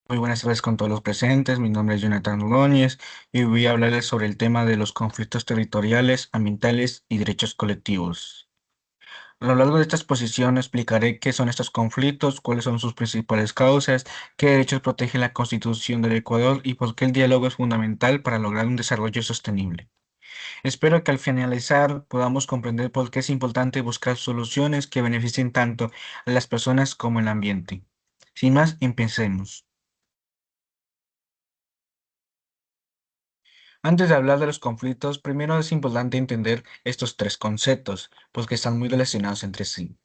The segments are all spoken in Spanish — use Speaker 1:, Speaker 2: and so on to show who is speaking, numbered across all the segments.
Speaker 1: Muy buenas tardes con todos los presentes. Mi nombre es Jonathan Ordóñez y voy a hablarles sobre el tema de los conflictos territoriales, ambientales y derechos colectivos. A lo largo de esta exposición explicaré qué son estos conflictos, cuáles son sus principales causas, qué derechos protege la Constitución del Ecuador y por qué el diálogo es fundamental para lograr un desarrollo sostenible. Espero que al finalizar podamos comprender por qué es importante buscar soluciones que beneficien tanto a las personas como al ambiente. Sin más, empecemos. Antes de hablar de los conflictos, primero es importante entender estos tres conceptos, porque están muy relacionados entre sí.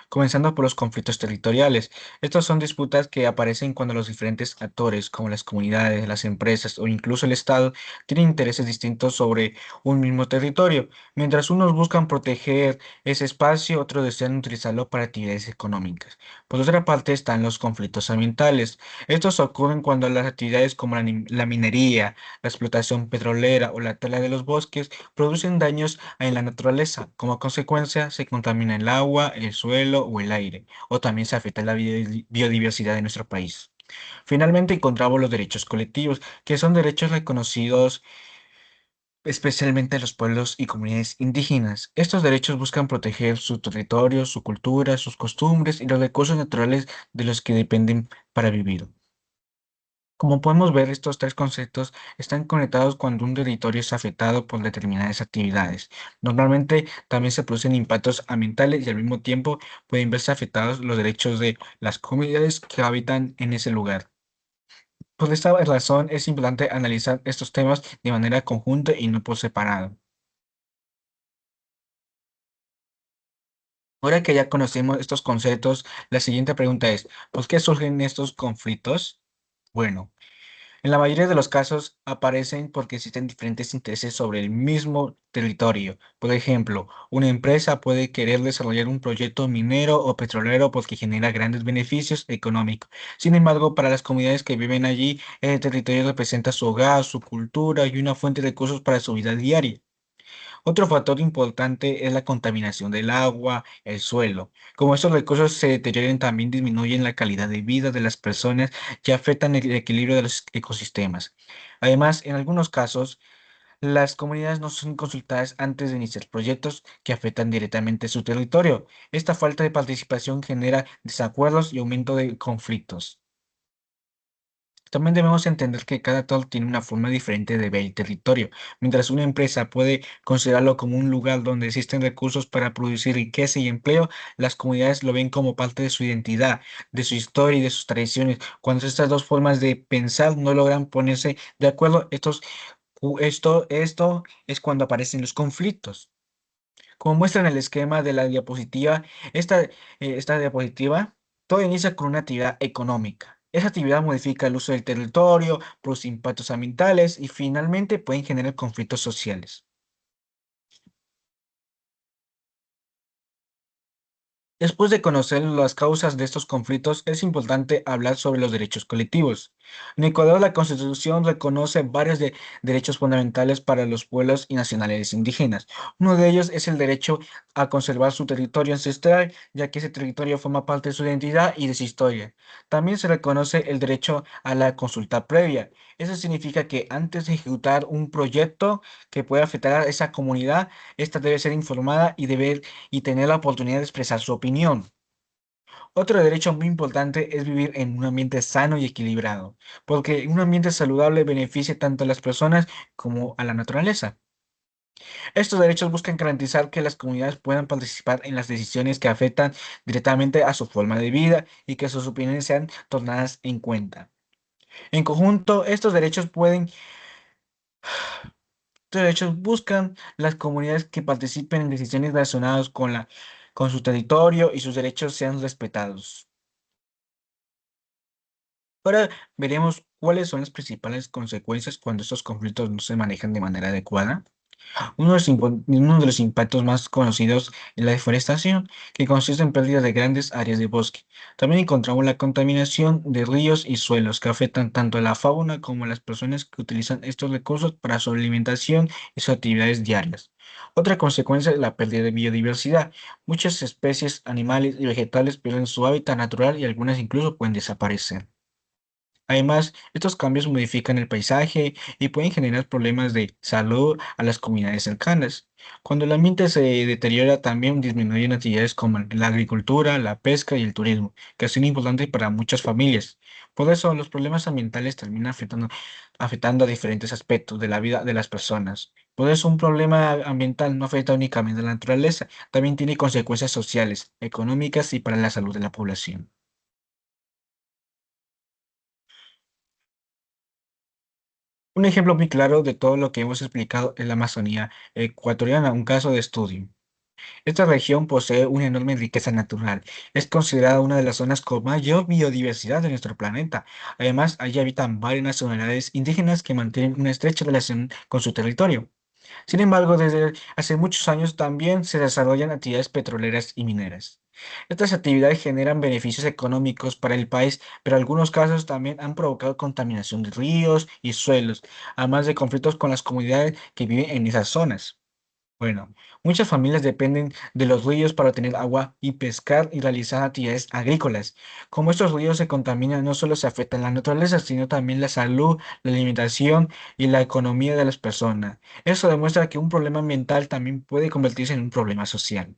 Speaker 1: Comenzando por los conflictos territoriales. Estos son disputas que aparecen cuando los diferentes actores, como las comunidades, las empresas o incluso el Estado, tienen intereses distintos sobre un mismo territorio. Mientras unos buscan proteger ese espacio, otros desean utilizarlo para actividades económicas. Por otra parte están los conflictos ambientales. Estos ocurren cuando las actividades como la minería, la explotación petrolera o la tala de los bosques producen daños en la naturaleza. Como consecuencia, se contamina el agua, el suelo o el aire, o también se afecta la biodiversidad de nuestro país. Finalmente, encontramos los derechos colectivos, que son derechos reconocidos especialmente a los pueblos y comunidades indígenas. Estos derechos buscan proteger su territorio, su cultura, sus costumbres y los recursos naturales de los que dependen para vivir. Como podemos ver, estos tres conceptos están conectados cuando un territorio es afectado por determinadas actividades. Normalmente también se producen impactos ambientales y al mismo tiempo pueden verse afectados los derechos de las comunidades que habitan en ese lugar. Por esta razón es importante analizar estos temas de manera conjunta y no por separado. Ahora que ya conocemos estos conceptos, la siguiente pregunta es, ¿por qué surgen estos conflictos? Bueno, en la mayoría de los casos aparecen porque existen diferentes intereses sobre el mismo territorio. Por ejemplo, una empresa puede querer desarrollar un proyecto minero o petrolero porque genera grandes beneficios económicos. Sin embargo, para las comunidades que viven allí, el territorio representa su hogar, su cultura y una fuente de recursos para su vida diaria. Otro factor importante es la contaminación del agua, el suelo. Como estos recursos se deterioran, también disminuyen la calidad de vida de las personas y afectan el equilibrio de los ecosistemas. Además, en algunos casos, las comunidades no son consultadas antes de iniciar proyectos que afectan directamente su territorio. Esta falta de participación genera desacuerdos y aumento de conflictos. También debemos entender que cada actor tiene una forma diferente de ver el territorio. Mientras una empresa puede considerarlo como un lugar donde existen recursos para producir riqueza y empleo, las comunidades lo ven como parte de su identidad, de su historia y de sus tradiciones. Cuando estas dos formas de pensar no logran ponerse de acuerdo, esto es cuando aparecen los conflictos. Como muestra en el esquema de la diapositiva, esta diapositiva, todo inicia con una actividad económica. Esa actividad modifica el uso del territorio, produce impactos ambientales y finalmente pueden generar conflictos sociales. Después de conocer las causas de estos conflictos, es importante hablar sobre los derechos colectivos. En Ecuador, la Constitución reconoce varios derechos fundamentales para los pueblos y nacionalidades indígenas. Uno de ellos es el derecho a conservar su territorio ancestral, ya que ese territorio forma parte de su identidad y de su historia. También se reconoce el derecho a la consulta previa. Eso significa que antes de ejecutar un proyecto que pueda afectar a esa comunidad, esta debe ser informada y tener la oportunidad de expresar su opinión. Otro derecho muy importante es vivir en un ambiente sano y equilibrado, porque un ambiente saludable beneficia tanto a las personas como a la naturaleza. Estos derechos buscan garantizar que las comunidades puedan participar en las decisiones que afectan directamente a su forma de vida y que sus opiniones sean tomadas en cuenta. En conjunto, estos derechos buscan las comunidades que participen en decisiones relacionadas con su territorio y sus derechos sean respetados. Ahora veremos cuáles son las principales consecuencias cuando estos conflictos no se manejan de manera adecuada. Uno de los impactos más conocidos es la deforestación, que consiste en pérdida de grandes áreas de bosque. También encontramos la contaminación de ríos y suelos, que afectan tanto a la fauna como a las personas que utilizan estos recursos para su alimentación y sus actividades diarias. Otra consecuencia es la pérdida de biodiversidad. Muchas especies animales y vegetales pierden su hábitat natural y algunas incluso pueden desaparecer. Además, estos cambios modifican el paisaje y pueden generar problemas de salud a las comunidades cercanas. Cuando el ambiente se deteriora, también disminuyen actividades como la agricultura, la pesca y el turismo, que son importantes para muchas familias. Por eso, los problemas ambientales terminan afectando a diferentes aspectos de la vida de las personas. Por eso, un problema ambiental no afecta únicamente a la naturaleza, también tiene consecuencias sociales, económicas y para la salud de la población. Un ejemplo muy claro de todo lo que hemos explicado es la Amazonía ecuatoriana, un caso de estudio. Esta región posee una enorme riqueza natural. Es considerada una de las zonas con mayor biodiversidad de nuestro planeta. Además, allí habitan varias nacionalidades indígenas que mantienen una estrecha relación con su territorio. Sin embargo, desde hace muchos años también se desarrollan actividades petroleras y mineras. Estas actividades generan beneficios económicos para el país, pero en algunos casos también han provocado contaminación de ríos y suelos, además de conflictos con las comunidades que viven en esas zonas. Bueno, muchas familias dependen de los ríos para obtener agua y pescar y realizar actividades agrícolas. Como estos ríos se contaminan, no solo se afecta la naturaleza, sino también la salud, la alimentación y la economía de las personas. Eso demuestra que un problema ambiental también puede convertirse en un problema social.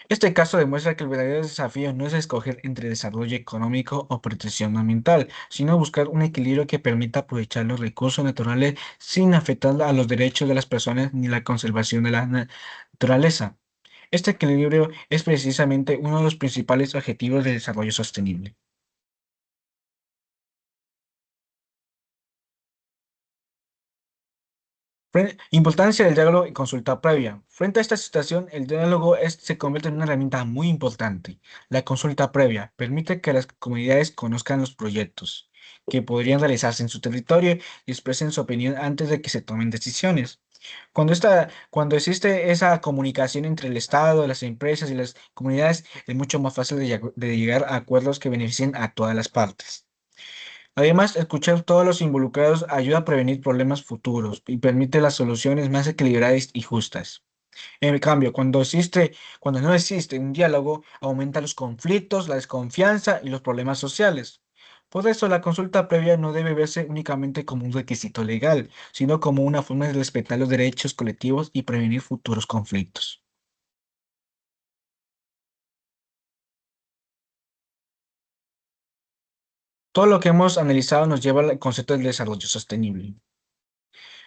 Speaker 1: Este caso demuestra que el verdadero desafío no es escoger entre desarrollo económico o protección ambiental, sino buscar un equilibrio que permita aprovechar los recursos naturales sin afectar a los derechos de las personas ni la conservación de la naturaleza. Este equilibrio es precisamente uno de los principales objetivos del desarrollo sostenible. Importancia del diálogo y consulta previa. Frente a esta situación, el diálogo se convierte en una herramienta muy importante. La consulta previa permite que las comunidades conozcan los proyectos que podrían realizarse en su territorio y expresen su opinión antes de que se tomen decisiones. Cuando existe esa comunicación entre el Estado, las empresas y las comunidades, es mucho más fácil de llegar a acuerdos que beneficien a todas las partes. Además, escuchar a todos los involucrados ayuda a prevenir problemas futuros y permite las soluciones más equilibradas y justas. En cambio, cuando no existe un diálogo, aumentan los conflictos, la desconfianza y los problemas sociales. Por eso, la consulta previa no debe verse únicamente como un requisito legal, sino como una forma de respetar los derechos colectivos y prevenir futuros conflictos. Todo lo que hemos analizado nos lleva al concepto del desarrollo sostenible.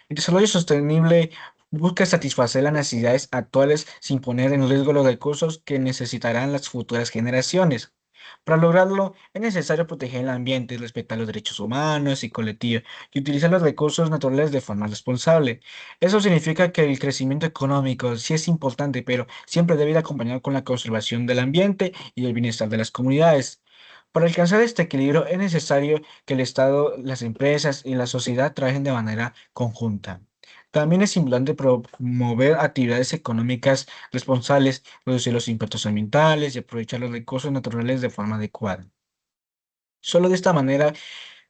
Speaker 1: El desarrollo sostenible busca satisfacer las necesidades actuales sin poner en riesgo los recursos que necesitarán las futuras generaciones. Para lograrlo, es necesario proteger el ambiente, respetar los derechos humanos y colectivos y utilizar los recursos naturales de forma responsable. Eso significa que el crecimiento económico sí es importante, pero siempre debe ir acompañado con la conservación del ambiente y el bienestar de las comunidades. Para alcanzar este equilibrio es necesario que el Estado, las empresas y la sociedad trabajen de manera conjunta. También es importante promover actividades económicas responsables, reducir los impactos ambientales y aprovechar los recursos naturales de forma adecuada. Solo de esta manera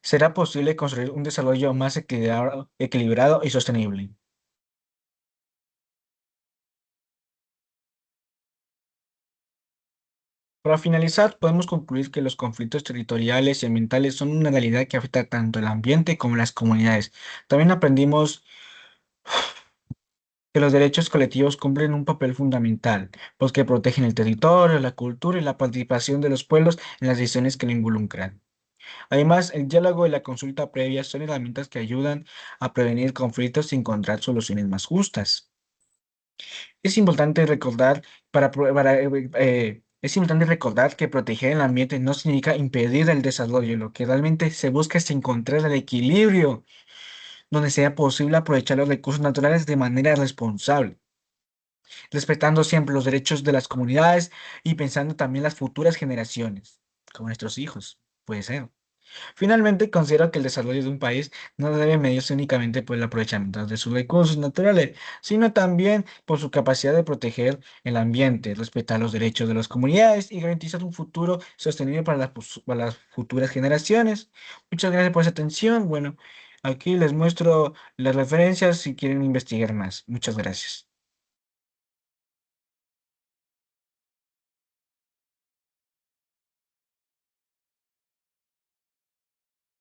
Speaker 1: será posible construir un desarrollo más equilibrado y sostenible. Para finalizar, podemos concluir que los conflictos territoriales y ambientales son una realidad que afecta tanto el ambiente como las comunidades. También aprendimos que los derechos colectivos cumplen un papel fundamental, pues que protegen el territorio, la cultura y la participación de los pueblos en las decisiones que lo involucran. Además, el diálogo y la consulta previa son herramientas que ayudan a prevenir conflictos y encontrar soluciones más justas. Es importante recordar es importante recordar que proteger el ambiente no significa impedir el desarrollo. Lo que realmente se busca es encontrar el equilibrio donde sea posible aprovechar los recursos naturales de manera responsable, respetando siempre los derechos de las comunidades y pensando también en las futuras generaciones, como nuestros hijos, puede ser. Finalmente, considero que el desarrollo de un país no debe medirse únicamente por el aprovechamiento de sus recursos naturales, sino también por su capacidad de proteger el ambiente, respetar los derechos de las comunidades y garantizar un futuro sostenible para para las futuras generaciones. Muchas gracias por su atención. Bueno, aquí les muestro las referencias si quieren investigar más. Muchas gracias.